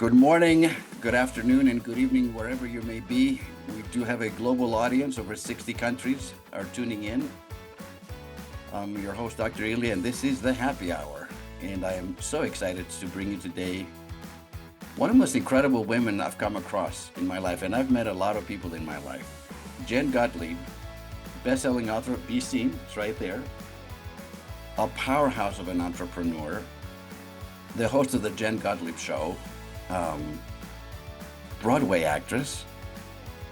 Good morning, good afternoon, and good evening, wherever you may be. We do have a global audience. Over 60 countries are tuning in. I'm your host, Dr. Elia, and this is the Happy Hour. And I am so excited to bring you today one of the most incredible women I've come across in my life, and I've met a lot of people in my life. Jen Gottlieb, best-selling author, Be Seen, it's right there. A powerhouse of an entrepreneur, the host of the Jen Gottlieb Show, Broadway actress,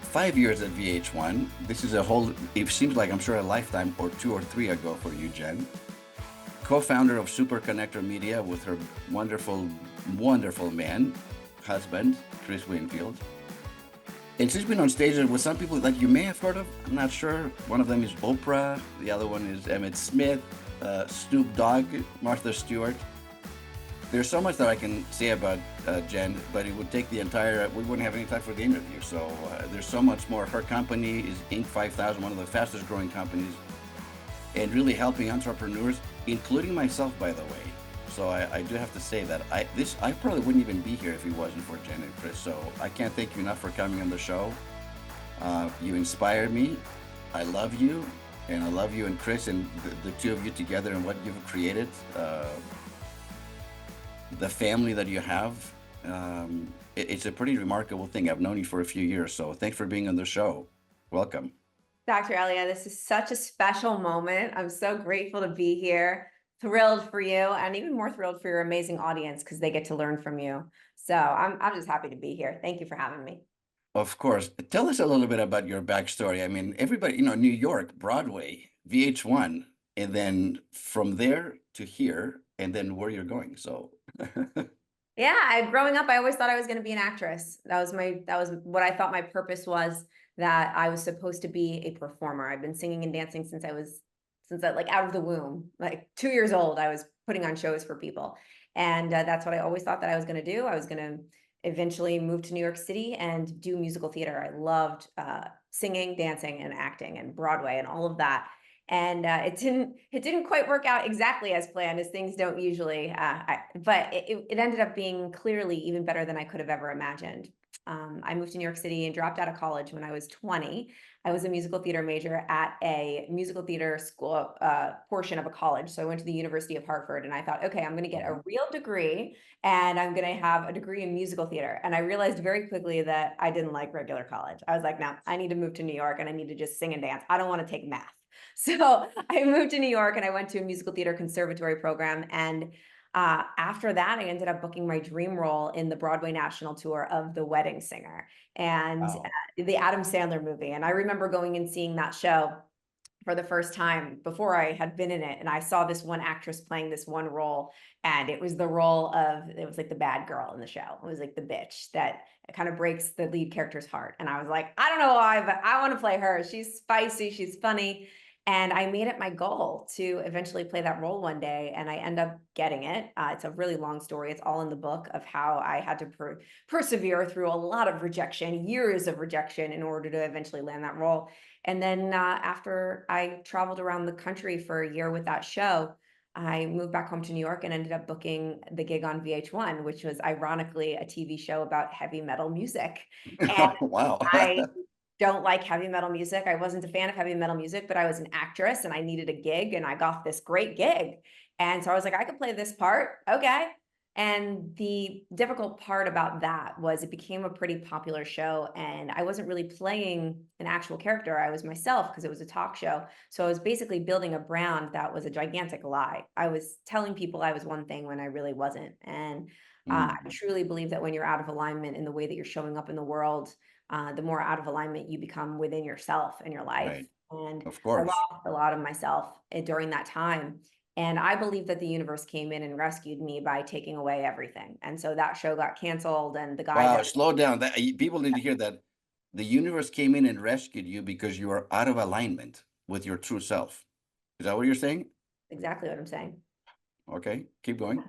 5 years at VH1. This is it seems like I'm sure a lifetime or two or three ago for you, Jen. Co-founder of Super Connector Media with her wonderful, wonderful husband, Chris Winfield. And she's been on stage with some people that you may have heard of. I'm not sure. One of them is Oprah. The other one is Emmett Smith, Snoop Dogg, Martha Stewart. There's so much that I can say about Jen, but it would take we wouldn't have any time for the interview. So there's so much more. Her company is Inc. 5000, one of the fastest growing companies, and really helping entrepreneurs, including myself, by the way. So I do have to say that I probably wouldn't even be here if it wasn't for Jen and Chris. So I can't thank you enough for coming on the show. You inspire me. I love you, and I love you and Chris and the two of you together and what you've created. The family that you have, it's a pretty remarkable thing. I've known you for a few years, so thanks for being on the show. Welcome. Dr. Elia, this is such a special moment. I'm so grateful to be here. Thrilled for you, and even more thrilled for your amazing audience because they get to learn from you. So I'm just happy to be here. Thank you for having me. Of course. Tell us a little bit about your backstory. I mean, everybody, New York, Broadway, VH1, and then from there to here, and then where you're going. So Yeah, growing up, I always thought I was going to be an actress. That was what I thought my purpose was, that I was supposed to be a performer. I've been singing and dancing since like out of the womb, like 2 years old. I was putting on shows for people. And that's what I always thought that I was going to do. I was going to eventually move to New York City and do musical theater. I loved singing, dancing, and acting and Broadway and all of that. And it didn't quite work out exactly as planned, as things don't usually, but it ended up being clearly even better than I could have ever imagined. I moved to New York City and dropped out of college when I was 20. I was a musical theater major at a musical theater school portion of a college. So I went to the University of Hartford, and I thought, okay, I'm going to get a real degree, and I'm going to have a degree in musical theater. And I realized very quickly that I didn't like regular college. I was like, no, I need to move to New York, and I need to just sing and dance. I don't want to take math. So I moved to New York, and I went to a musical theater conservatory program. And after that, I ended up booking my dream role in the Broadway national tour of The Wedding Singer and the Adam Sandler movie. And I remember going and seeing that show for the first time before I had been in it. And I saw this one actress playing this one role, and it was like the bad girl in the show. It was like the bitch that kind of breaks the lead character's heart. And I was like, I don't know why, but I want to play her. She's spicy, she's funny. And I made it my goal to eventually play that role one day, and I end up getting it. It's a really long story. It's all in the book of how I had to persevere through a lot of rejection, years of rejection, in order to eventually land that role. And then after I traveled around the country for a year with that show, I moved back home to New York and ended up booking the gig on VH1, which was ironically a TV show about heavy metal music. And wow. I don't like heavy metal music. I wasn't a fan of heavy metal music, but I was an actress and I needed a gig, and I got this great gig. And so I was like, I could play this part. Okay. And the difficult part about that was it became a pretty popular show, and I wasn't really playing an actual character. I was myself because it was a talk show. So I was basically building a brand that was a gigantic lie. I was telling people I was one thing when I really wasn't. And I truly believe that when you're out of alignment in the way that you're showing up in the world, the more out of alignment you become within yourself and your life. Right. And Of I course. lost a lot of myself during that time. And I believe that the universe came in and rescued me by taking away everything. And so that show got canceled, and the guy Wow, slow down. People need to hear that the universe came in and rescued you because you are out of alignment with your true self. Is that what you're saying? exactly what I'm saying. Okay, keep going.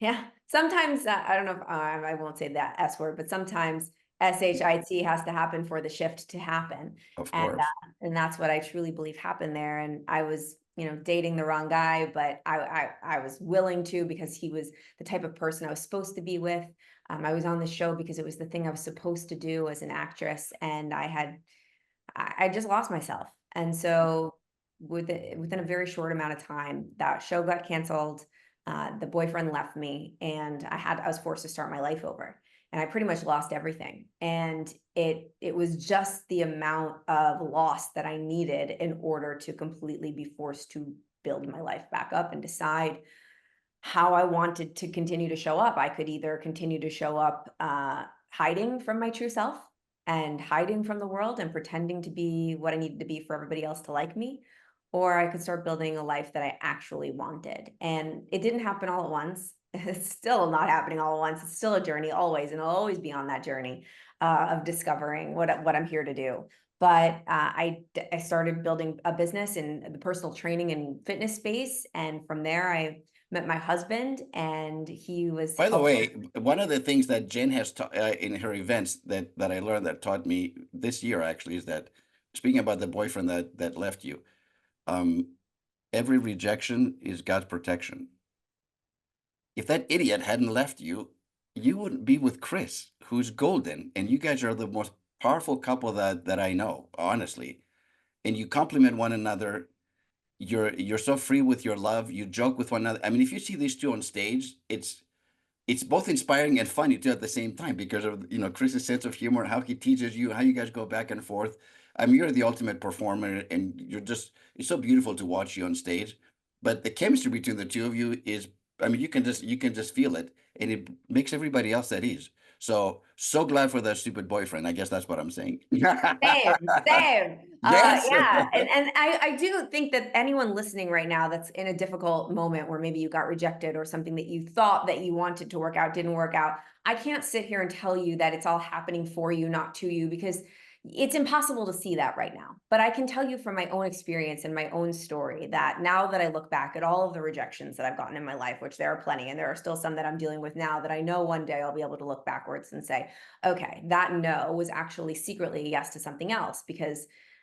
Yeah. Sometimes I don't know if I won't say that S word, but sometimes SHIT has to happen for the shift to happen. Of And course. and that's what I truly believe happened there. And I was dating the wrong guy, but I was willing to, because he was the type of person I was supposed to be with. I was on the show because it was the thing I was supposed to do as an actress, and I just lost myself. And so within a very short amount of time, that show got canceled. The boyfriend left me, and I was forced to start my life over. And I pretty much lost everything. And it was just the amount of loss that I needed in order to completely be forced to build my life back up and decide how I wanted to continue to show up. I could either continue to show up hiding from my true self and hiding from the world and pretending to be what I needed to be for everybody else to like me, or I could start building a life that I actually wanted. And it didn't happen all at once. It's still not happening all at once. It's still a journey always, and I'll always be on that journey of discovering what I'm here to do. But I started building a business in the personal training and fitness space, and from there I met my husband, and he was By the helping. way, one of the things that Jen has in her events that I learned that taught me this year actually is that, speaking about the boyfriend that left you, um, every rejection is God's protection. If that idiot hadn't left you, you wouldn't be with Chris, who's golden, and you guys are the most powerful couple that I know, honestly. And you complement one another. You're so free with your love. You joke with one another. I mean, if you see these two on stage, it's both inspiring and funny too at the same time, because of Chris's sense of humor, how he teaches you, how you guys go back and forth. I mean, you're the ultimate performer, and it's so beautiful to watch you on stage. But the chemistry between the two of you is, I mean, you can just feel it, and it makes everybody else at ease. So glad for that stupid boyfriend. I guess that's what I'm saying. Same, same. Yes. Yeah. And I do think that anyone listening right now that's in a difficult moment where maybe you got rejected, or something that you thought that you wanted to work out didn't work out. I can't sit here and tell you that it's all happening for you, not to you, because it's impossible to see that right now. But I can tell you from my own experience and my own story that now that I look back at all of the rejections that I've gotten in my life, which there are plenty, and there are still some that I'm dealing with now, that I know one day I'll be able to look backwards and say, okay, that no was actually secretly a yes to something else.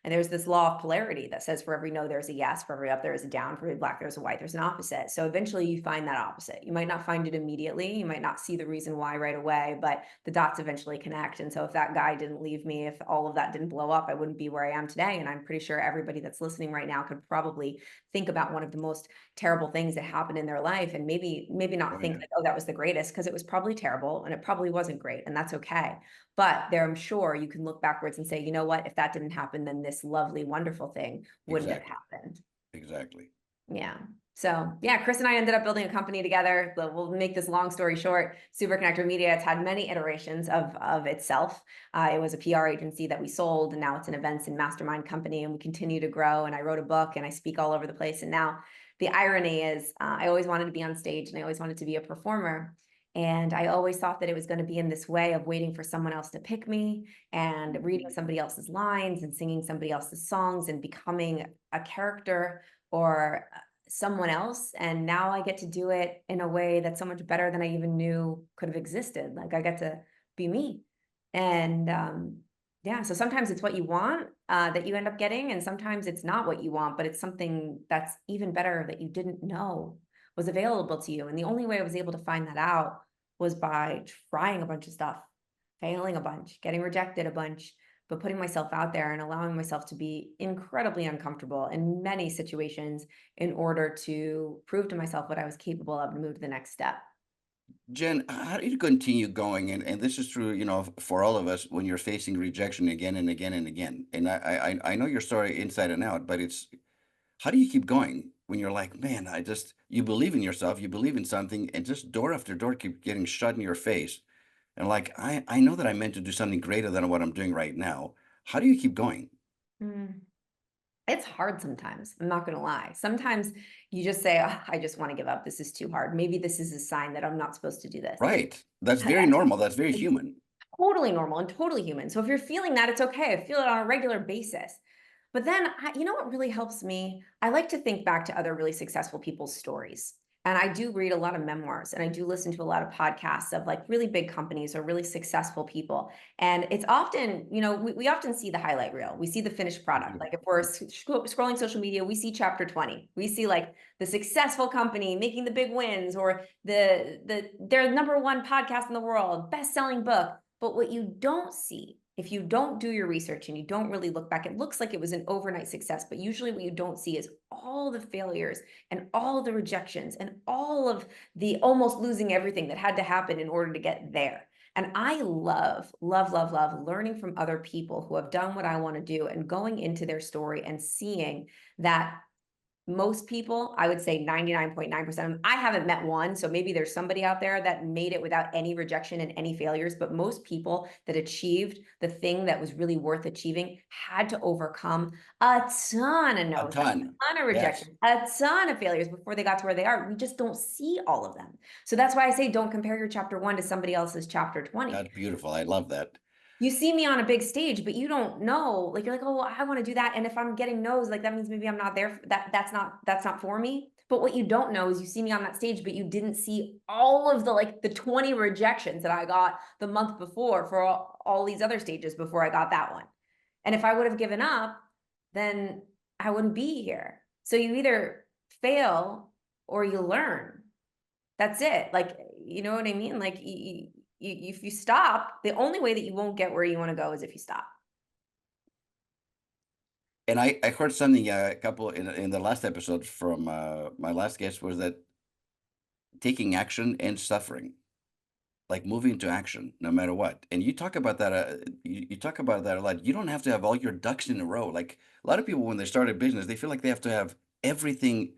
And there's this law of polarity that says for every no, there's a yes, for every up, there is a down, for every black, there's a white, there's an opposite. So eventually you find that opposite. You might not find it immediately. You might not see the reason why right away, but the dots eventually connect. And so if that guy didn't leave me, if all of that didn't blow up, I wouldn't be where I am today. And I'm pretty sure everybody that's listening right now could probably think about one of the most terrible things that happened in their life, and maybe Oh, not think yeah. like, oh, that was the greatest, because it was probably terrible and it probably wasn't great, and that's okay. But there, I'm sure you can look backwards and say, you know what, if that didn't happen, then this lovely, wonderful thing wouldn't have Exactly. happened. Exactly. Yeah. So yeah, Chris and I ended up building a company together, but we'll make this long story short. Super Connector Media, it's had many iterations of itself. It was a PR agency that we sold, and now it's an events and mastermind company, and we continue to grow. And I wrote a book, and I speak all over the place. And now the irony is, I always wanted to be on stage, and I always wanted to be a performer. And I always thought that it was going to be in this way of waiting for someone else to pick me, and reading somebody else's lines and singing somebody else's songs and becoming a character or someone else. And now I get to do it in a way that's so much better than I even knew could have existed. Like, I get to be me. And yeah, so sometimes it's what you want that you end up getting, and sometimes it's not what you want, but it's something that's even better that you didn't know was available to you. And the only way I was able to find that out was by trying a bunch of stuff, failing a bunch, getting rejected a bunch, but putting myself out there and allowing myself to be incredibly uncomfortable in many situations in order to prove to myself what I was capable of and move to the next step. Jen, how do you continue going? And this is true, for all of us when you're facing rejection again and again and again. And I know your story inside and out, but it's how do you keep going when you're like, man, you believe in yourself, you believe in something, and just door after door keep getting shut in your face. And like, I know that I meant to do something greater than what I'm doing right now. How do you keep going? Mm. It's hard sometimes. I'm not going to lie. Sometimes you just say, "Ugh, I just want to give up. This is too hard. Maybe this is a sign that I'm not supposed to do this." Right. That's very normal. That's very It's human. totally normal and totally human. So if you're feeling that, it's okay. I feel it on a regular basis. But then, you know what really helps me? I like to think back to other really successful people's stories. And I do read a lot of memoirs, and I do listen to a lot of podcasts of like really big companies or really successful people. And it's often, we often see the highlight reel. We see the finished product. Like if we're scrolling social media, we see chapter 20. We see like the successful company making the big wins, or their #1 podcast in the world, best-selling book. But what you don't see, if you don't do your research and you don't really look back, it looks like it was an overnight success, but usually what you don't see is all the failures and all the rejections and all of the almost losing everything that had to happen in order to get there. And I love, love, love, love learning from other people who have done what I want to do and going into their story and seeing that most people, I would say 99.9%, I haven't met one, so maybe there's somebody out there that made it without any rejection and any failures, but most people that achieved the thing that was really worth achieving had to overcome a ton of A no's, a ton. ton of Yes. rejection, a ton of failures before they got to where they are. We just don't see all of them. So that's why I say don't compare your chapter 1 to somebody else's chapter 20. That's beautiful. I love that. You see me on a big stage, but you don't know, like, you're like, oh, well, I want to do that. And if I'm getting no's, like, that means maybe I'm not there. That's not for me. But what you don't know is you see me on that stage, but you didn't see all of the 20 rejections that I got the month before for all these other stages before I got that one. And if I would have given up, then I wouldn't be here. So you either fail or you learn. That's it. Like, you know what I mean? Like, if you stop, the only way that you won't get where you want to go is if you stop. And I heard something a couple in the last episode from my last guest was that taking action and suffering, like moving to action no matter what. And you talk about that. You talk about that a lot. You don't have to have all your ducks in a row. Like a lot of people when they start a business, they feel like they have to have everything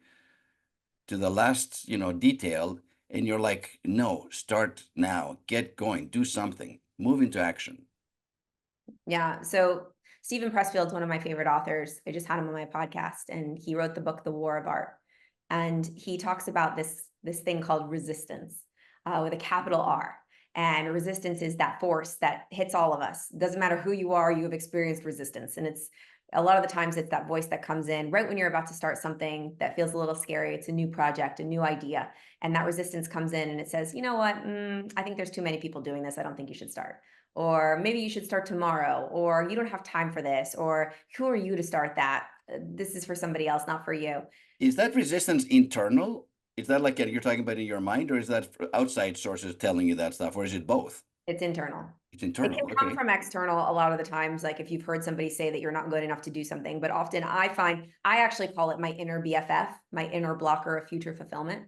to the last detail. And you're like, no, start now, get going, do something, move into action. Yeah. So Stephen Pressfield's one of my favorite authors. I just had him on my podcast, and he wrote the book, The War of Art. And he talks about this thing called resistance, with a capital R. And resistance is that force that hits all of us. Doesn't matter who you are, you have experienced resistance. And it's a lot of the times it's that voice that comes in right when you're about to start something that feels a little scary. It's a new project, a new idea. And that resistance comes in and it says, you know what? I think there's too many people doing this. I don't think you should start. Or maybe you should start tomorrow, or you don't have time for this, or who are you to start that? This is for somebody else, not for you. Is that resistance internal? Is that like you're talking about in your mind, or is that outside sources telling you that stuff, or is it both? It's internal. It's It internal. can come Okay. from external a lot of the times, like if you've heard somebody say that you're not good enough to do something, but often I find, I actually call it my inner BFF, my inner blocker of future fulfillment.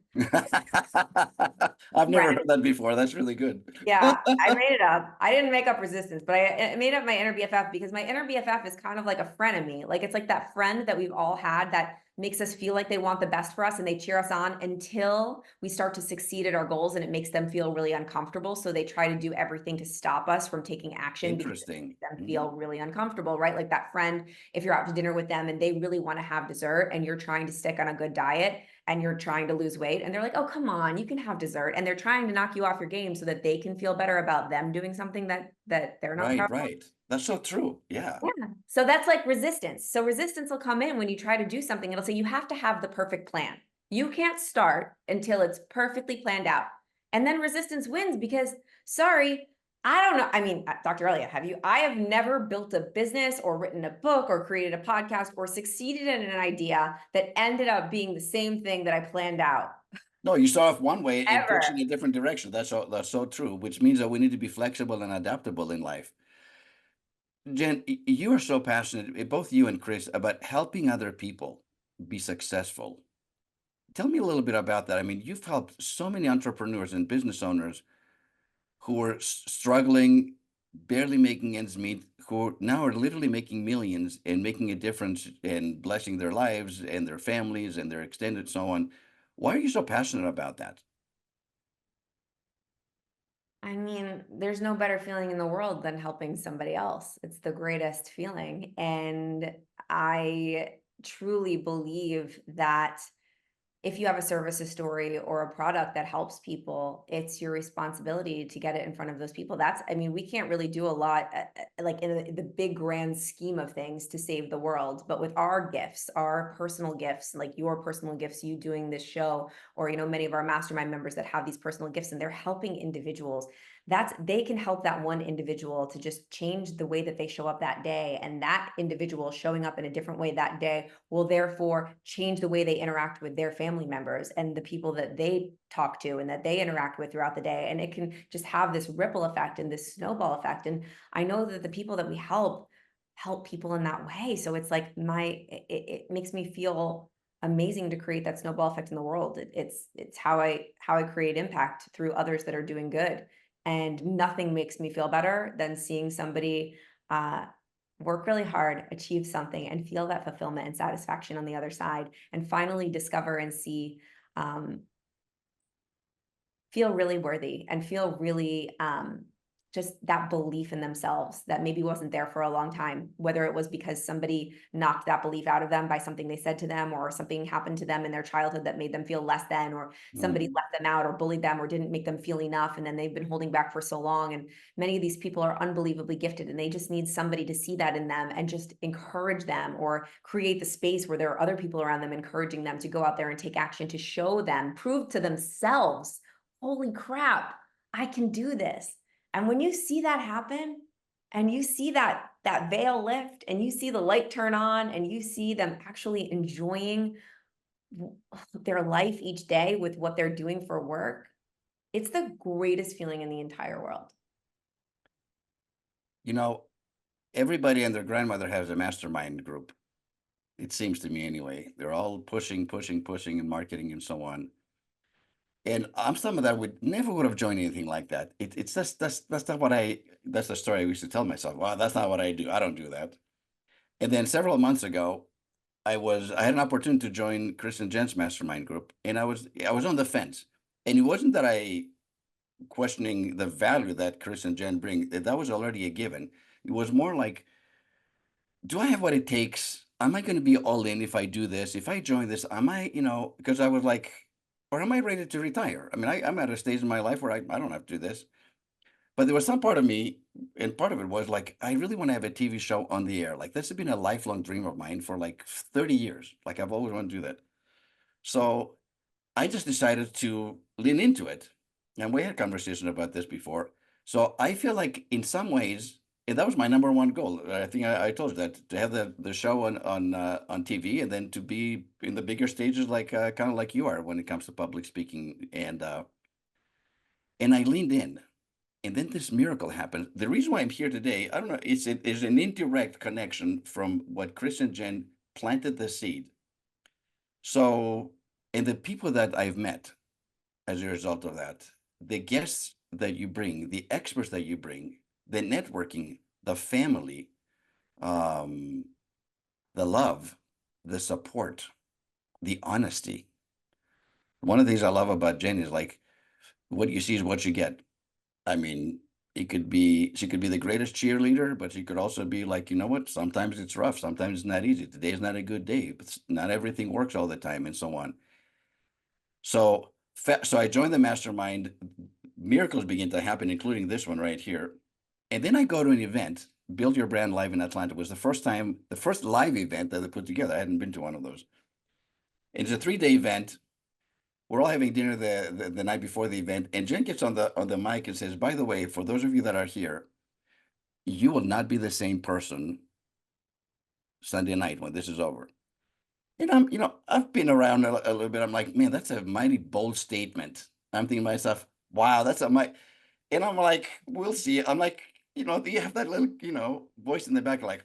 I've never Right. heard that before. That's really good. Yeah, I made it up. I didn't make up resistance, but I made up my inner BFF because my inner BFF is kind of like a frenemy. Like it's like that friend that we've all had that makes us feel like they want the best for us and they cheer us on until we start to succeed at our goals, and it makes them feel really uncomfortable. So they try to do everything to stop us from taking action because it Interesting. makes them feel really uncomfortable, right? Like that friend, if you're out to dinner with them and they really want to have dessert and you're trying to stick on a good diet and you're trying to lose weight and they're like, oh, come on, you can have dessert. And they're trying to knock you off your game so that they can feel better about them doing something that they're not proud Right, of. right. That's so true. Yeah. Yeah. So that's like resistance. So resistance will come in when you try to do something. It'll say you have to have the perfect plan. You can't start until it's perfectly planned out. And then resistance wins because, sorry, I don't know. I mean, Dr. Elia, I have never built a business or written a book or created a podcast or succeeded in an idea that ended up being the same thing that I planned out. No, you start off one way and push in Ever. a different direction. That's so true, which means that we need to be flexible and adaptable in life. Jen, you are so passionate, both you and Chris, about helping other people be successful. Tell me a little bit about that. I mean, you've helped so many entrepreneurs and business owners who are struggling, barely making ends meet, who now are literally making millions and making a difference and blessing their lives and their families and their extended so on. Why are you so passionate about that? I mean, there's no better feeling in the world than helping somebody else. It's the greatest feeling. And I truly believe that if you have a services story or a product that helps people, it's your responsibility to get it in front of those people. That's, I mean, we can't really do a lot, like in the big grand scheme of things to save the world. But with our gifts, our personal gifts, like your personal gifts, you doing this show, or, you know, many of our mastermind members that have these personal gifts and they're helping individuals, they can help that one individual to just change the way that they show up that day. And that individual showing up in a different way that day will therefore change the way they interact with their family members and the people that they talk to and that they interact with throughout the day. And it can just have this ripple effect and this snowball effect. And I know that the people that we help people in that way. So it's like it makes me feel amazing to create that snowball effect in the world. It's how I create impact through others that are doing good. And nothing makes me feel better than seeing somebody work really hard, achieve something, and feel that fulfillment and satisfaction on the other side, and finally discover and see, feel really worthy and feel really just that belief in themselves that maybe wasn't there for a long time, whether it was because somebody knocked that belief out of them by something they said to them, or something happened to them in their childhood that made them feel less than, or somebody Mm. left them out or bullied them or didn't make them feel enough, and then they've been holding back for so long. And many of these people are unbelievably gifted, and they just need somebody to see that in them and just encourage them, or create the space where there are other people around them encouraging them to go out there and take action, to show them, prove to themselves, holy crap, I can do this. And when you see that happen, and you see that veil lift, and you see the light turn on, and you see them actually enjoying their life each day with what they're doing for work, it's the greatest feeling in the entire world. You know, everybody and their grandmother has a mastermind group. It seems to me anyway. They're all pushing, pushing, pushing, and marketing and so on. And I'm someone that would have joined anything like that. It's just that's not what I. That's the story I used to tell myself. Wow, that's not what I do. I don't do that. And then several months ago, I had an opportunity to join Chris and Jen's mastermind group, and I was on the fence. And it wasn't that I questioning the value that Chris and Jen bring. That was already a given. It was more like, do I have what it takes? Am I going to be all in if I do this? If I join this, am I, because I was like, or am I ready to retire? I mean, I'm at a stage in my life where I don't have to do this. But there was some part of me, and part of it was like, I really want to have a TV show on the air. Like, this has been a lifelong dream of mine for like 30 years. Like, I've always wanted to do that. So I just decided to lean into it. And we had conversation about this before. So I feel like in some ways, and that was my number one goal. I think I told you that, to have the show on TV, and then to be in the bigger stages, like kind of like you are when it comes to public speaking. And I leaned in. And then this miracle happened. The reason why I'm here today, I don't know, it's an indirect connection from what Chris and Jen planted the seed. So, and the people that I've met as a result of that, the guests that you bring, the experts that you bring, the networking, the family, um, the love, the support, the honesty. One of the things I love about Jen is like, what you see is what you get. I mean, she could be the greatest cheerleader, but she could also be like, you know what? Sometimes it's rough. Sometimes it's not easy. Today's not a good day. But not everything works all the time, and so on. So I joined the mastermind. Miracles begin to happen, including this one right here. And then I go to an event. Build Your Brand Live in Atlanta was the first live event that they put together. I hadn't been to one of those. It's a 3-day event. We're all having dinner the night before the event, and Jen gets on the mic and says, "By the way, for those of you that are here, you will not be the same person Sunday night when this is over." And I've been around a little bit. I'm like, man, that's a mighty bold statement. I'm thinking to myself, wow, that's a mighty. And I'm like, we'll see. I'm like, do you have that little, voice in the back, like,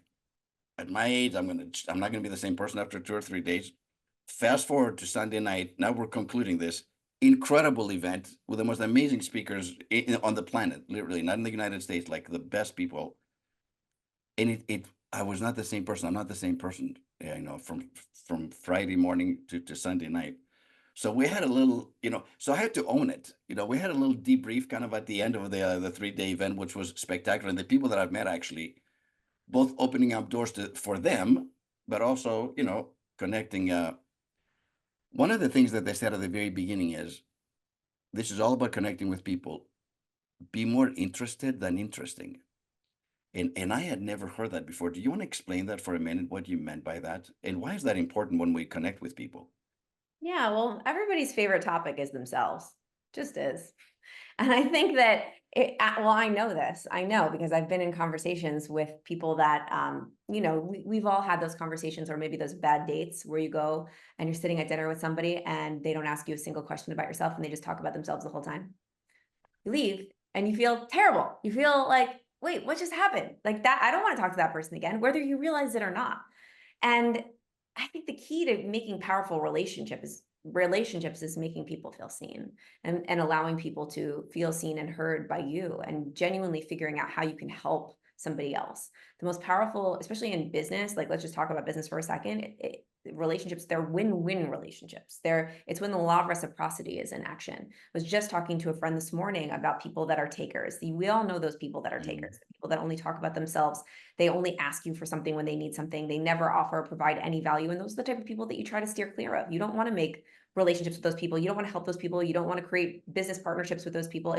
at my age, I'm not gonna be the same person after 2 or 3 days. Fast forward to Sunday night. Now we're concluding this incredible event with the most amazing speakers on the planet, literally, not in the United States, like the best people. And I was not the same person. I'm not the same person, from Friday morning to Sunday night. So we had a little, so I had to own it. We had a little debrief kind of at the end of the 3-day event, which was spectacular. And the people that I've met, actually, both opening up doors for them, but also, connecting. One of the things that they said at the very beginning is this is all about connecting with people. Be more interested than interesting. And I had never heard that before. Do you want to explain that for a minute, what you meant by that? And why is that important when we connect with people? Yeah, well, everybody's favorite topic is themselves, just is. And I think that well, I know this. I know because I've been in conversations with people that, we've all had those conversations or maybe those bad dates where you go and you're sitting at dinner with somebody and they don't ask you a single question about yourself and they just talk about themselves the whole time. You leave and you feel terrible. You feel like, wait, what just happened? Like that, I don't want to talk to that person again, whether you realize it or not. And I think the key to making powerful relationships is making people feel seen and allowing people to feel seen and heard by you and genuinely figuring out how you can help somebody else. The most powerful, especially in business, like let's just talk about business for a second. Relationships, they're win-win relationships. It's when the law of reciprocity is in action. I was just talking to a friend this morning about people that are takers. We all know those people that are takers, the people that only talk about themselves. They only ask you for something when they need something. They never offer or provide any value. And those are the type of people that you try to steer clear of. You don't want to make relationships with those people. You don't want to help those people. You don't want to create business partnerships with those people.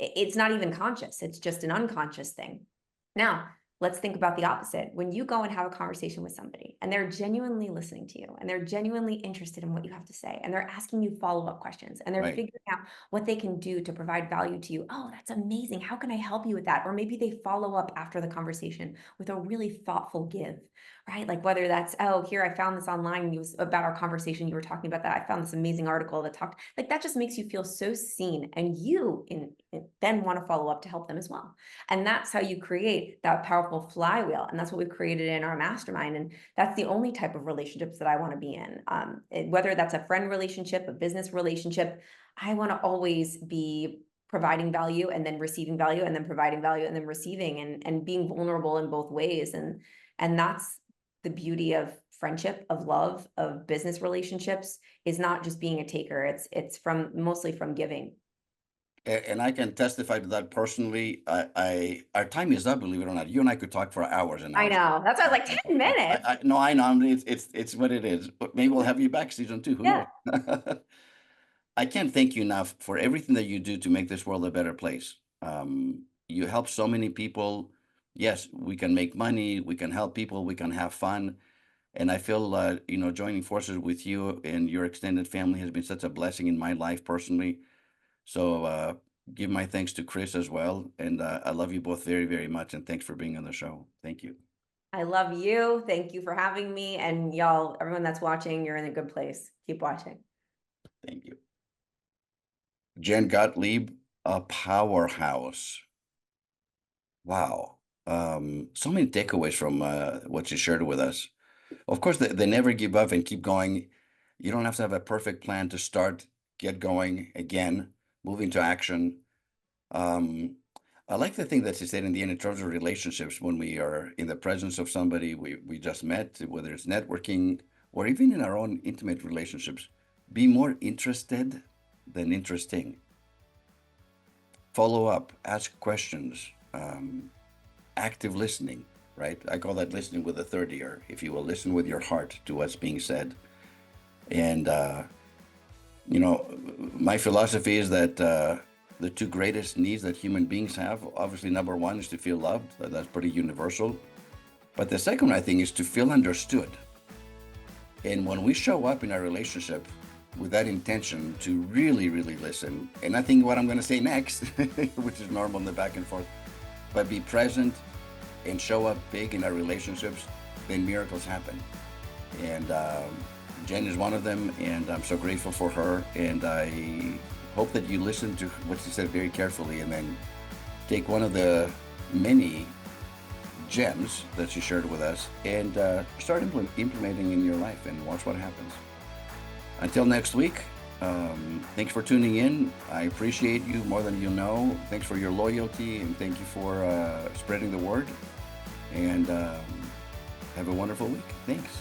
It's not even conscious. It's just an unconscious thing. Now, let's think about the opposite. When you go and have a conversation with somebody and they're genuinely listening to you and they're genuinely interested in what you have to say and they're asking you follow-up questions and they're Right. figuring out what they can do to provide value to you. Oh, that's amazing. How can I help you with that? Or maybe they follow up after the conversation with a really thoughtful give, right? Like whether that's, oh, here, I found this online. It was about our conversation. You were talking about that. I found this amazing article that talked, like that just makes you feel so seen and you then want to follow up to help them as well. And that's how you create that powerful flywheel. And that's what we've created in our mastermind. And that's the only type of relationships that I want to be in. Whether that's a friend relationship, a business relationship, I want to always be providing value and then receiving value and then providing value and then receiving and being vulnerable in both ways. And that's the beauty of friendship, of love, of business relationships is not just being a taker. It's mostly from giving. And I can testify to that personally. Our time is up, believe it or not. You and I could talk for hours and I hours. know. That's why I was like 10 minutes. No, I know. I mean, it's what it is. But maybe we'll have you back season 2. Who Yeah. knows? I can't thank you enough for everything that you do to make this world a better place. You help so many people. Yes, we can make money. We can help people. We can have fun. And I feel, joining forces with you and your extended family has been such a blessing in my life personally. So give my thanks to Chris as well. And I love you both very, very much. And thanks for being on the show. Thank you. I love you. Thank you for having me. And y'all, everyone that's watching, you're in a good place. Keep watching. Thank you. Jen Gottlieb, a powerhouse. Wow. So many takeaways from what you shared with us. Of course, they never give up and keep going. You don't have to have a perfect plan to start, get going again, move into action. I like the thing that you said in the end in terms of relationships when we are in the presence of somebody we just met, whether it's networking or even in our own intimate relationships, be more interested than interesting. Follow up, ask questions, active listening, right? I call that listening with a third ear, if you will. Listen with your heart to what's being said. And, my philosophy is that the two greatest needs that human beings have, obviously, number one is to feel loved. That's pretty universal. But the second, I think, is to feel understood. And when we show up in our relationship with that intention to really, really listen, and I think what I'm going to say next, which is normal in the back and forth, but be present and show up big in our relationships, then miracles happen. And Jen is one of them, and I'm so grateful for her. And I hope that you listen to what she said very carefully and then take one of the many gems that she shared with us and start implementing in your life and watch what happens. Until next week, thanks for tuning in. I appreciate you more than you know. Thanks for your loyalty and thank you for spreading the word. And have a wonderful week. Thanks.